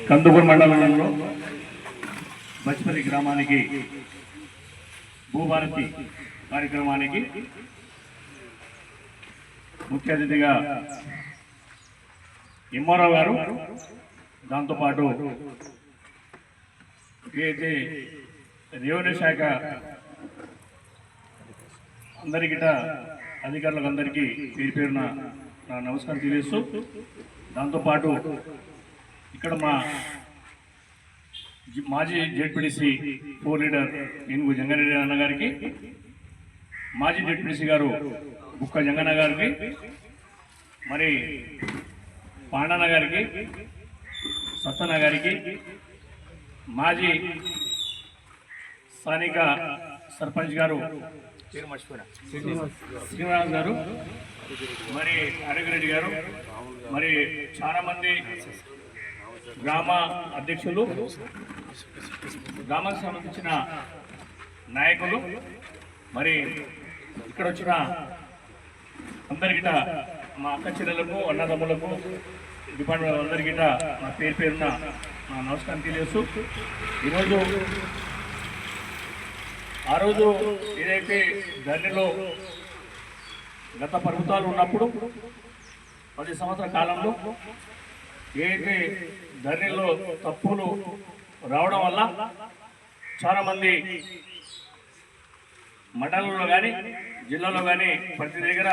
కందుకూరు మండలంలో బచ్పల్లి గ్రామానికి భూభారతి కార్యక్రమానికి ముఖ్య అతిథిగా ఎంఆర్ఓ గారు, దాంతోపాటు ఏదైతే రెవెన్యూ శాఖ అందరికీ అధికారులకు అందరికీ పేరు పేరున నమస్కారం తెలియజేస్తూ, దాంతోపాటు ఇక్కడ మా మాజీ జెడ్పీటీసీ 4 లీడర్ ఏనుగు జంగారెడ్డి అన్న గారికి, మాజీ జెడ్పీటీసీ గారు బుక్క జంగన్న గారికి, మరి పాండన్న గారికి, సత్తన్న గారికి, మాజీ స్థానిక సర్పంచ్ గారు శ్రీనివాస్ గారు, మరి అరవిరెడ్డి గారు, మరి చాలామంది గ్రామ అధ్యక్షులు, గ్రామానికి సంబంధించిన నాయకులు, మరి ఇక్కడ వచ్చిన అందరికిట మా అక్క చెల్లెలకు, అన్నదమ్ములకు, డిపార్ట్మెంట్ అందరికిట నా పేరు పేరున నా నమస్కారం తెలియజేస్తూ, ఈరోజు ఆ రోజు ఏదైతే ధరణిలో గత ప్రభుత్వాలు ఉన్నప్పుడు 10 సంవత్సరాల కాలంలో ఏదైతే ధరణిలో తప్పులు రావడం వల్ల చాలామంది మండలంలో కానీ జిల్లాలో కానీ ప్రతి దగ్గర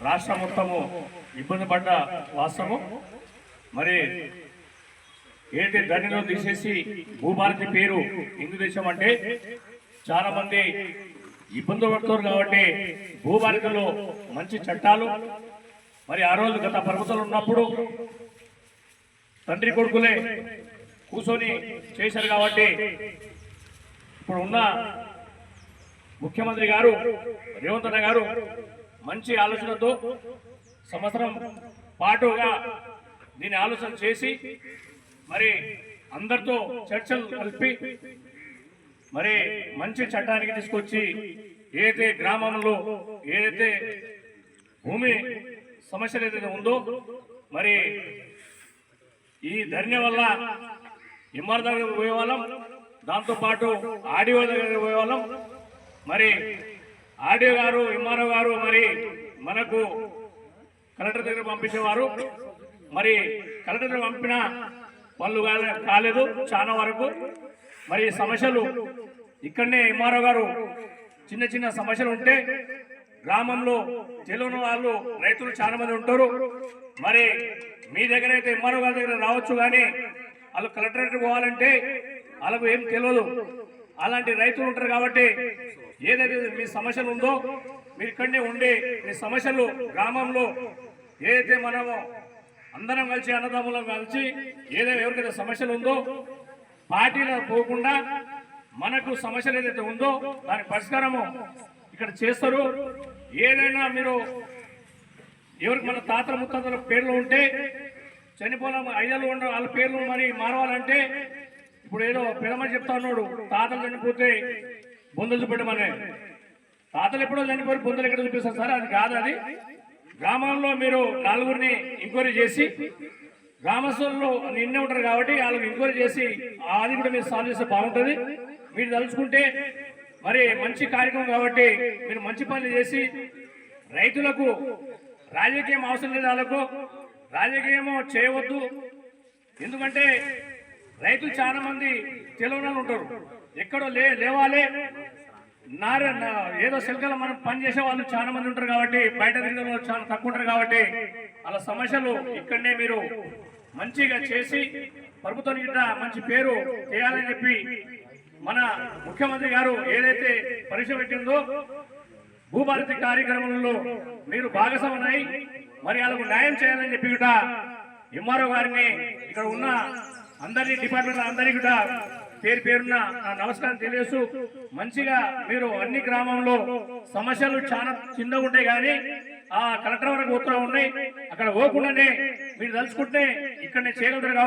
రాష్ట్రం మొత్తము ఇబ్బంది పడ్డ వాస్తవము. మరి ఏదైతే ధరణిలో తీసేసి భూభారతి పేరు ఎందుకు తెచ్చామంటే చాలామంది ఇబ్బందులు పడుతున్నారు కాబట్టి భూభారతిలో మంచి చట్టాలు, మరి ఆ రోజు గత ప్రభుత్వాలు ఉన్నప్పుడు తండ్రి కొడుకులే కూర్చొని చేశారు కాబట్టి ఇప్పుడు ఉన్న ముఖ్యమంత్రి గారు రేవంత్ అన్న గారు మంచి ఆలోచనతో సంవత్సరం పాటుగా దీని ఆలోచన చేసి మరి అందరితో చర్చలు కలిపి మరి మంచి చట్టానికి తీసుకొచ్చి ఏదైతే గ్రామంలో ఏదైతే భూమి సమస్యలు ఏదైతే ఉందో మరి ఈ ధరణి వల్ల ఎంఆర్ దగ్గర పోయేవాళ్ళం, దాంతోపాటు ఆర్డీఓ దగ్గర పోయేవాళ్ళం. మరి ఆర్డీఓ గారు, ఎంఆర్ఓ గారు మరి మనకు కలెక్టర్ దగ్గర పంపించేవారు. మరి కలెక్టర్ దగ్గర పంపిన వాళ్ళు కాలేదు చాలా వరకు. మరి సమస్యలు ఇక్కడనే ఎంఆర్ఓ గారు చిన్న చిన్న సమస్యలు ఉంటే గ్రామంలో తెలియని వాళ్ళు రైతులు చాలా మంది ఉంటారు. మరి మీ దగ్గర అయితే ఎంఆర్ఓ గారి దగ్గర రావచ్చు, కానీ వాళ్ళు కలెక్టరేట్ పోవాలంటే వాళ్ళకు ఏం తెలియదు. అలాంటి రైతులు ఉంటారు కాబట్టి ఏదైతే మీ సమస్యలు ఉందో మీరు ఇక్కడనే ఉండి మీ సమస్యలు గ్రామంలో ఏదైతే మనము అందరం కలిసి అన్నదమ్ములం కలిసి ఏదైతే ఎవరికైతే సమస్యలు ఉందో పార్టీలో పోకుండా మనకు సమస్యలు ఏదైతే ఉందో దాని పరిష్కారము ఇక్కడ చేస్తారు. ఏదైనా మీరు ఎవరికి మన తాతల ముత్తాతల పేర్లు ఉంటే చనిపోయిన ఐదలు ఉండ వాళ్ళ పేర్లు మరి మారవాలంటే ఇప్పుడు ఏదో పెదమని చెప్తా ఉన్నాడు, తాతలు చనిపోతే బొందలు చూపెట్టమని. తాతలు ఎప్పుడో చనిపోయి బొందలు ఎక్కడ చూపిస్తారు సార్? అది కాదు. అది గ్రామంలో మీరు నలుగురిని ఎంక్వైరీ చేసి గ్రామస్తుల్లో నిన్నే ఉంటారు కాబట్టి వాళ్ళకి ఎంక్వైరీ చేసి అది కూడా మీరు సాల్వ్ చేస్తే బాగుంటుంది. మీరు తలుచుకుంటే మరి మంచి కార్యక్రమం కాబట్టి మీరు మంచి పనులు చేసి రైతులకు రాజకీయం అవసరం లేదు, వాళ్ళకు రాజకీయము చేయవద్దు. ఎందుకంటే రైతులు చాలా మంది తెలియని ఉంటారు, ఎక్కడో లేవాలి ఏదో సెల్కలో మనం పని చేసే వాళ్ళు చాలా మంది ఉంటారు కాబట్టి బయట తిరిగిన చాలా తక్కువ ఉంటారు కాబట్టి వాళ్ళ సమస్యలు ఇక్కడనే మీరు మంచిగా చేసి ప్రభుత్వం గిట్ట మంచి పేరు చేయాలని చెప్పి మన ముఖ్యమంత్రి గారు ఏదైతే పరీక్ష పెట్టిందో భూభారతి కార్యక్రమంలో మీరు భాగస్వాములై మరి వాళ్ళకు న్యాయం చేయాలని చెప్పి కూడా ఎంఆర్ఓ గారిని ఇక్కడ ఉన్న అందరి డిపార్ట్మెంట్ అందరికీ కూడా పేరు పేరున నమస్కారం తెలియజేస్తూ, మంచిగా మీరు అన్ని గ్రామంలో సమస్యలు చాలా చిన్నగా ఉంటాయి కానీ ఆ కలెక్టర్ వరకు పోతూ ఉన్నాయి, అక్కడ పోకుండానే మీరు తలుచుకుంటే ఇక్కడనే చేయగలుగుతారు.